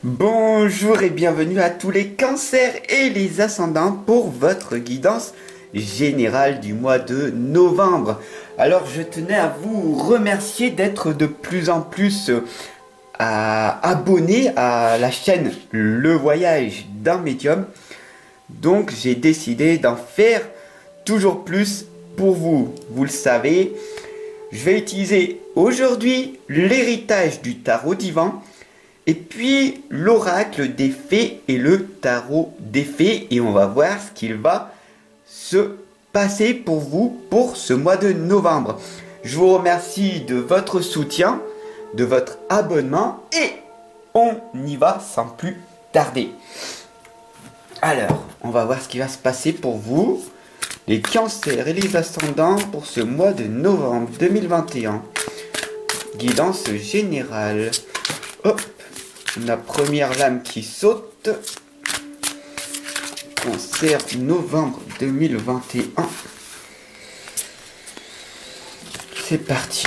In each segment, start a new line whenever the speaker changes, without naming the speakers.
Bonjour et bienvenue à tous les cancers et les ascendants pour votre guidance générale du mois de novembre. Alors je tenais à vous remercier d'être de plus en plus abonnés à la chaîne Le Voyage d'un Médium. Donc j'ai décidé d'en faire toujours plus pour vous. Vous le savez, je vais utiliser aujourd'hui l'héritage du tarot divin. Et puis l'oracle des fées et le tarot des fées. Et on va voir ce qu'il va se passer pour vous pour ce mois de novembre. Je vous remercie de votre soutien, de votre abonnement. Et on y va sans plus tarder. Alors, on va voir ce qui va se passer pour vous. Les cancers et les ascendants pour ce mois de novembre 2021. Guidance générale. Hop. La première lame qui saute. Cancer novembre 2021. C'est parti.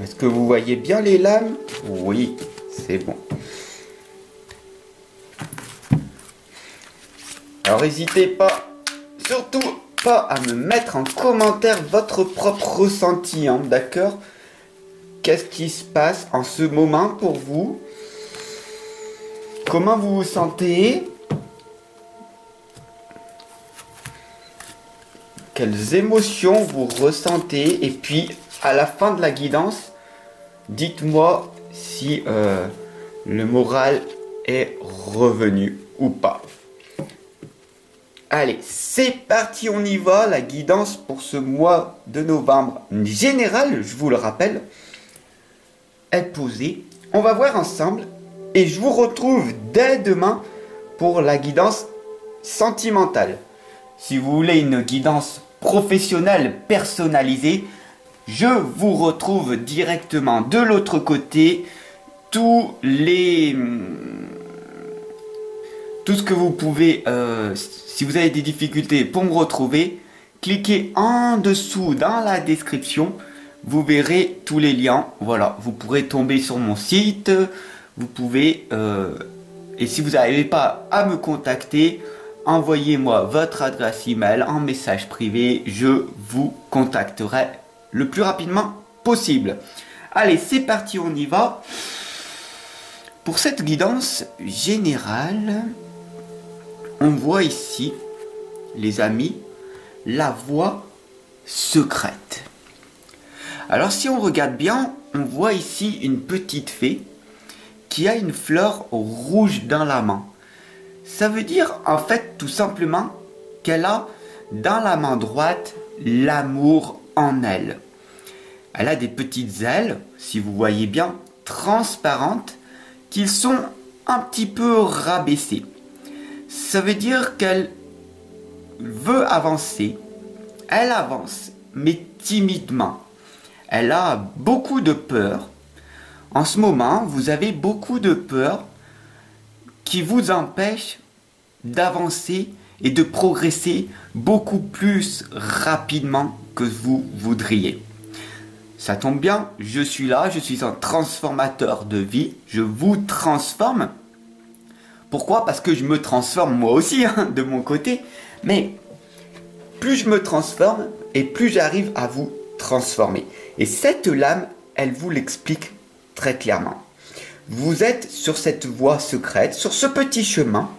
Est-ce que vous voyez bien les lames? Oui. C'est bon. Alors n'hésitez pas, surtout pas à me mettre en commentaire votre propre ressenti, hein, d'accord? Qu'est-ce qui se passe en ce moment pour vous? Comment vous vous sentez? Quelles émotions vous ressentez? Et puis à la fin de la guidance, dites-moi si le moral est revenu ou pas. Allez, c'est parti, on y va. La guidance pour ce mois de novembre général, je vous le rappelle, est posée. On va voir ensemble et je vous retrouve dès demain pour la guidance sentimentale. Si vous voulez une guidance professionnelle personnalisée, je vous retrouve directement de l'autre côté. Tout ce que vous pouvez, si vous avez des difficultés pour me retrouver, cliquez en dessous dans la description. Vous verrez tous les liens. Voilà, vous pourrez tomber sur mon site. Vous pouvez, et si vous n'arrivez pas à me contacter, envoyez-moi votre adresse email en message privé. Je vous contacterai le plus rapidement possible. Allez, c'est parti, on y va. Pour cette guidance générale, on voit ici, les amis, la voie secrète. Alors si on regarde bien, on voit ici une petite fée qui a une fleur rouge dans la main. Ça veut dire en fait tout simplement qu'elle a dans la main droite l'amour en elle. Elle a des petites ailes, si vous voyez bien, transparentes, qui sont un petit peu rabaissées. Ça veut dire qu'elle veut avancer. Elle avance, mais timidement. Elle a beaucoup de peur. En ce moment, vous avez beaucoup de peur qui vous empêche d'avancer et de progresser beaucoup plus rapidement que vous voudriez. Ça tombe bien, je suis là, je suis un transformateur de vie, je vous transforme. Pourquoi? Parce que je me transforme moi aussi, hein, de mon côté. Mais plus je me transforme et plus j'arrive à vous transformer. Et cette lame, elle vous l'explique très clairement. Vous êtes sur cette voie secrète, sur ce petit chemin,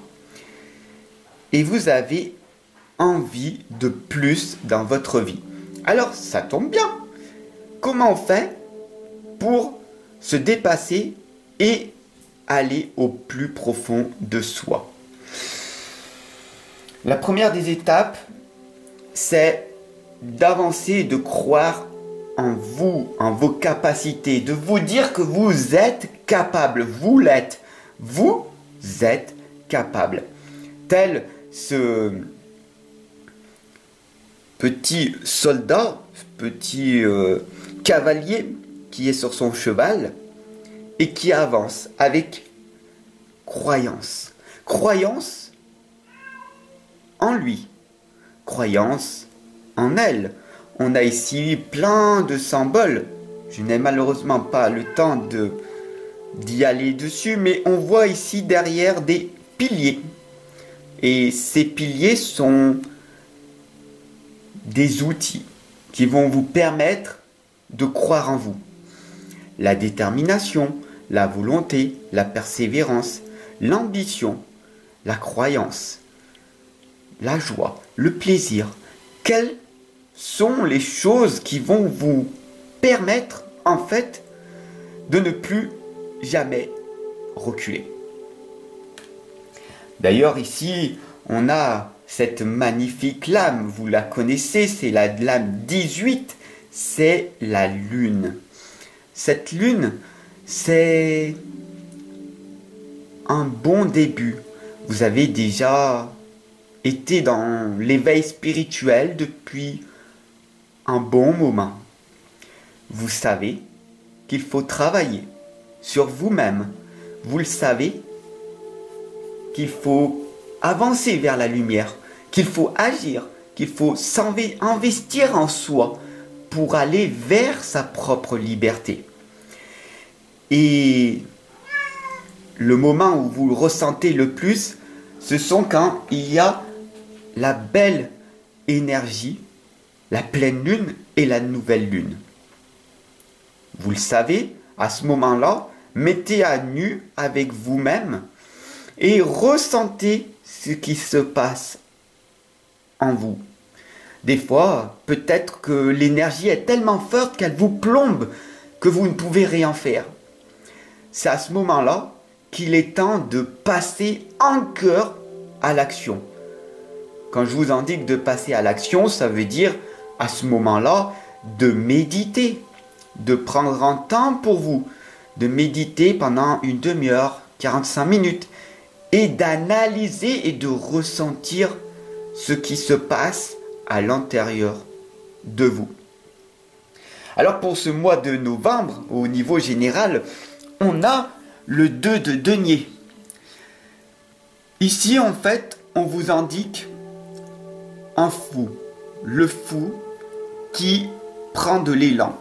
et vous avez envie de plus dans votre vie. Alors, ça tombe bien. Comment on fait pour se dépasser et aller au plus profond de soi? La première des étapes, c'est d'avancer et de croire en vous, en vos capacités, de vous dire que vous êtes capable, vous l'êtes, vous êtes capable. Tel ce petit soldat, petit cavalier qui est sur son cheval et qui avance avec croyance. Croyance en lui. Croyance en elle. On a ici plein de symboles. Je n'ai malheureusement pas le temps d'y aller dessus, mais on voit ici derrière des piliers. Et ces piliers sont des outils qui vont vous permettre de croire en vous. La détermination, la volonté, la persévérance, l'ambition, la croyance, la joie, le plaisir. Quelles sont les choses qui vont vous permettre en fait de ne plus jamais reculer. D'ailleurs ici on a cette magnifique lame, vous la connaissez, c'est la lame 18, c'est la lune. Cette lune, c'est un bon début. Vous avez déjà été dans l'éveil spirituel depuis un bon moment. Vous savez qu'il faut travailler sur vous-même. Vous le savez qu'il faut avancer vers la lumière, qu'il faut agir, qu'il faut investir en soi pour aller vers sa propre liberté. Et le moment où vous le ressentez le plus, ce sont quand il y a la belle énergie, la pleine lune et la nouvelle lune. Vous le savez, à ce moment-là, mettez à nu avec vous-même et ressentez ce qui se passe en vous. Des fois, peut-être que l'énergie est tellement forte qu'elle vous plombe que vous ne pouvez rien faire. C'est à ce moment-là qu'il est temps de passer en cœur à l'action. Quand je vous indique de passer à l'action, ça veut dire à ce moment-là de méditer, de prendre un temps pour vous, de méditer pendant une demi-heure, 45 minutes, et d'analyser et de ressentir ce qui se passe à l'intérieur de vous. Alors pour ce mois de novembre, au niveau général, on a le 2 de denier. Ici, en fait, on vous indique un fou. Le fou qui prend de l'élan.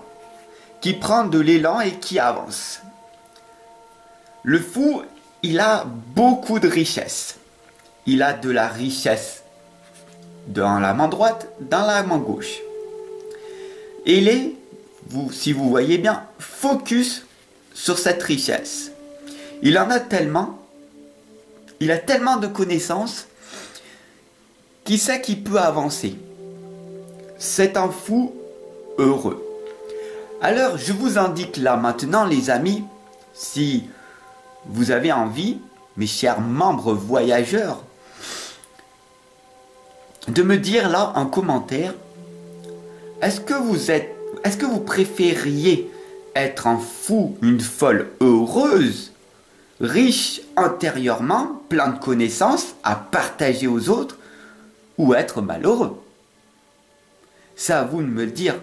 Qui prend de l'élan et qui avance. Le fou, il a beaucoup de richesse. Il a de la richesse dans la main droite, dans la main gauche. Et il est, si vous voyez bien, focus sur cette richesse. Il en a tellement, il a tellement de connaissances qu'il sait qu'il peut avancer. C'est un fou heureux. Alors, je vous indique là maintenant, les amis, si vous avez envie, mes chers membres voyageurs, de me dire là en commentaire, est-ce que vous préfériez être un fou, une folle heureuse, riche intérieurement, plein de connaissances à partager aux autres, ou être malheureux? C'est à vous de me le dire.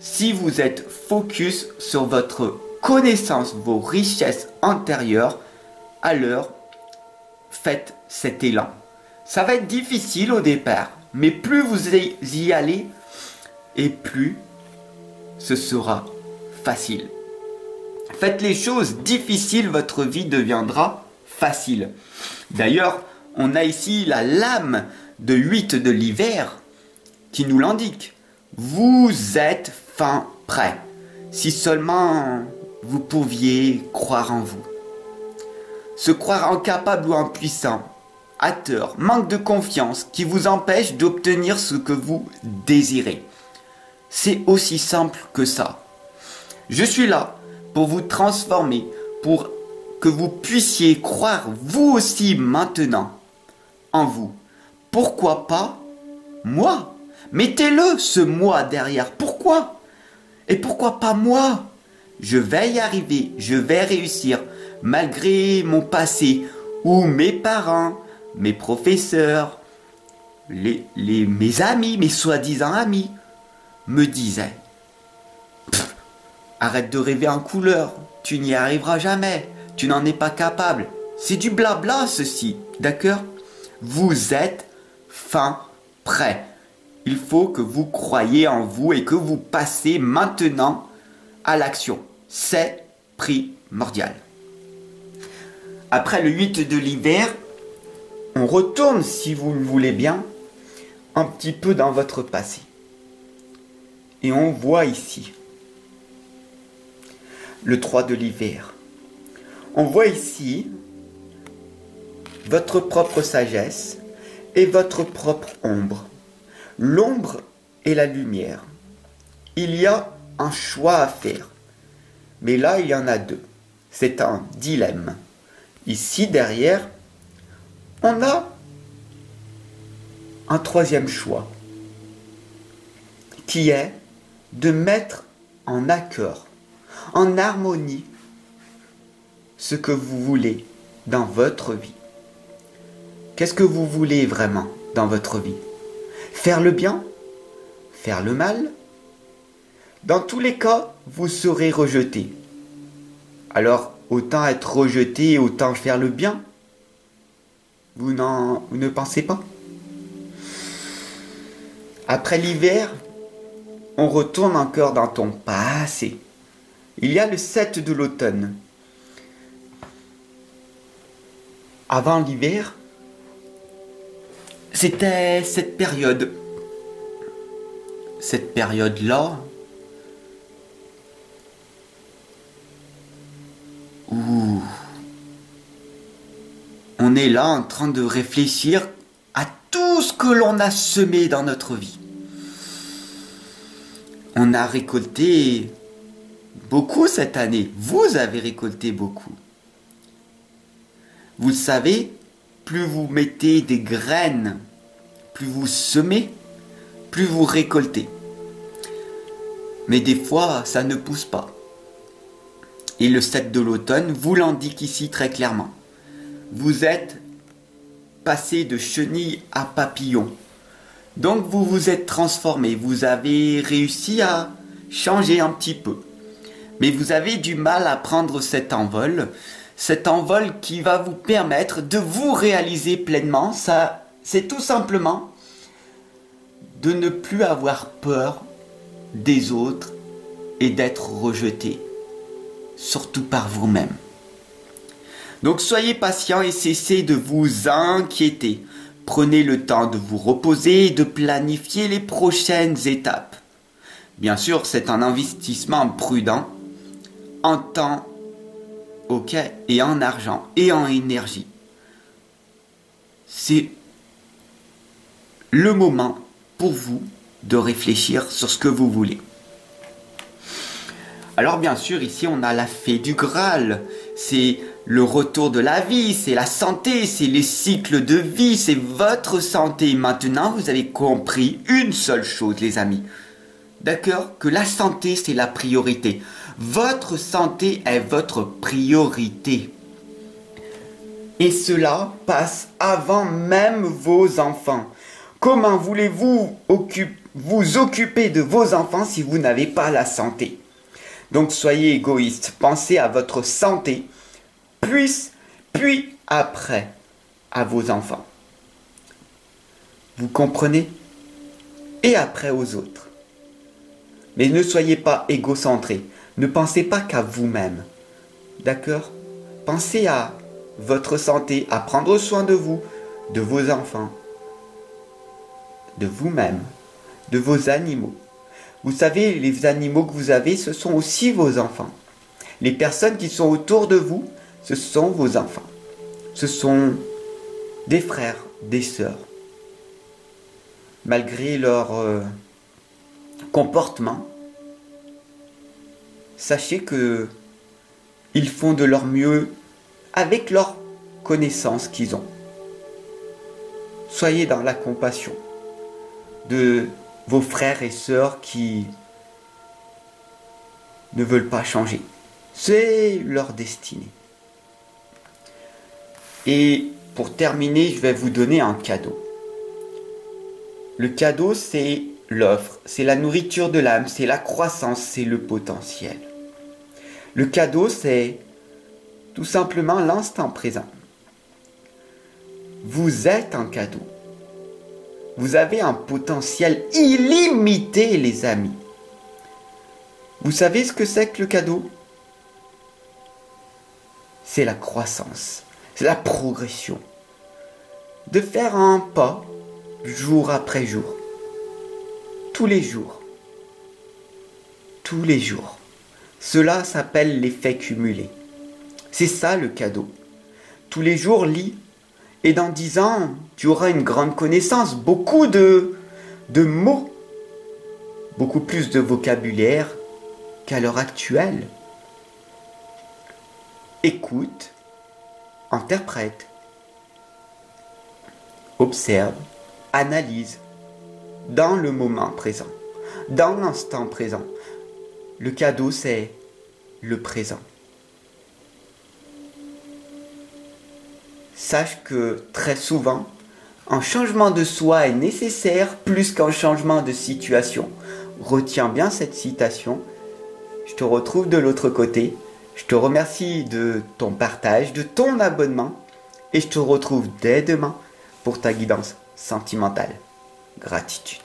Si vous êtes focus sur votre connaissance, vos richesses intérieures, alors faites cet élan. Ça va être difficile au départ, mais plus vous y allez, et plus ce sera facile. Faites les choses difficiles, votre vie deviendra facile. D'ailleurs, on a ici la lame de 8 de l'hiver qui nous l'indique. Vous êtes fin prêt. Si seulement vous pouviez croire en vous. Se croire incapable ou impuissant, à tort, manque de confiance qui vous empêche d'obtenir ce que vous désirez. C'est aussi simple que ça. Je suis là pour vous transformer, pour que vous puissiez croire vous aussi maintenant en vous. Pourquoi pas moi? Mettez-le, ce moi derrière. Pourquoi? Et pourquoi pas moi? Je vais y arriver, je vais réussir, malgré mon passé, ou mes parents, mes professeurs, mes amis, mes soi-disant amis, me disaient « Arrête de rêver en couleur, tu n'y arriveras jamais, tu n'en es pas capable. » C'est du blabla ceci, d'accord? Vous êtes fin prêt. Il faut que vous croyiez en vous et que vous passez maintenant à l'action. C'est primordial. Après le 8 de l'hiver, on retourne, si vous le voulez bien, un petit peu dans votre passé. Et on voit ici le 3 de l'hiver. On voit ici votre propre sagesse et votre propre ombre. L'ombre et la lumière. Il y a un choix à faire. Mais là, il y en a deux. C'est un dilemme. Ici, derrière, on a un troisième choix, qui est de mettre en accord, en harmonie, ce que vous voulez dans votre vie. Qu'est-ce que vous voulez vraiment dans votre vie? Faire le bien? Faire le mal? Dans tous les cas, vous serez rejeté. Alors, autant être rejeté, autant faire le bien. Vous ne pensez pas? Après l'hiver, on retourne encore dans ton passé. Il y a le 7 de l'automne. Avant l'hiver, c'était cette période. Cette période-là, où on est là en train de réfléchir à tout ce que l'on a semé dans notre vie. On a récolté beaucoup cette année. Vous avez récolté beaucoup. Vous le savez, plus vous mettez des graines, plus vous semez, plus vous récoltez. Mais des fois, ça ne pousse pas. Et le 7 de l'automne vous l'indique ici très clairement. Vous êtes passé de chenille à papillon. Donc vous vous êtes transformé. Vous avez réussi à changer un petit peu. Mais vous avez du mal à prendre cet envol. Cet envol qui va vous permettre de vous réaliser pleinement. Ça, c'est tout simplement de ne plus avoir peur des autres et d'être rejeté. Surtout par vous-même. Donc soyez patient et cessez de vous inquiéter. Prenez le temps de vous reposer et de planifier les prochaines étapes. Bien sûr, c'est un investissement prudent en temps, ok, et en argent et en énergie. C'est le moment pour vous de réfléchir sur ce que vous voulez. Alors bien sûr, ici on a la fée du Graal, c'est le retour de la vie, c'est la santé, c'est les cycles de vie, c'est votre santé. Maintenant, vous avez compris une seule chose, les amis. D'accord? Que la santé, c'est la priorité. Votre santé est votre priorité. Et cela passe avant même vos enfants. Comment voulez-vous vous occuper de vos enfants si vous n'avez pas la santé? Donc soyez égoïste, pensez à votre santé, puis après à vos enfants. Vous comprenez? Et après aux autres. Mais ne soyez pas égocentrés, ne pensez pas qu'à vous-même. D'accord? Pensez à votre santé, à prendre soin de vous, de vos enfants, de vous-même, de vos animaux. Vous savez, les animaux que vous avez, ce sont aussi vos enfants. Les personnes qui sont autour de vous, ce sont vos enfants. Ce sont des frères, des sœurs. Malgré leur comportement, sachez que ils font de leur mieux avec leurs connaissances qu'ils ont. Soyez dans la compassion de vos frères et sœurs qui ne veulent pas changer. C'est leur destinée. Et pour terminer, je vais vous donner un cadeau. Le cadeau, c'est l'offre, c'est la nourriture de l'âme, c'est la croissance, c'est le potentiel. Le cadeau, c'est tout simplement l'instant présent. Vous êtes un cadeau. Vous avez un potentiel illimité, les amis. Vous savez ce que c'est que le cadeau? C'est la croissance, c'est la progression. De faire un pas jour après jour. Tous les jours. Tous les jours. Cela s'appelle l'effet cumulé. C'est ça le cadeau. Tous les jours, lis. Et dans 10 ans, tu auras une grande connaissance, beaucoup de mots, beaucoup plus de vocabulaire qu'à l'heure actuelle. Écoute, interprète, observe, analyse dans le moment présent, dans l'instant présent. Le cadeau, c'est le présent. Sache que très souvent, un changement de soi est nécessaire plus qu'un changement de situation. Retiens bien cette citation. Je te retrouve de l'autre côté. Je te remercie de ton partage, de ton abonnement. Et je te retrouve dès demain pour ta guidance sentimentale. Gratitude.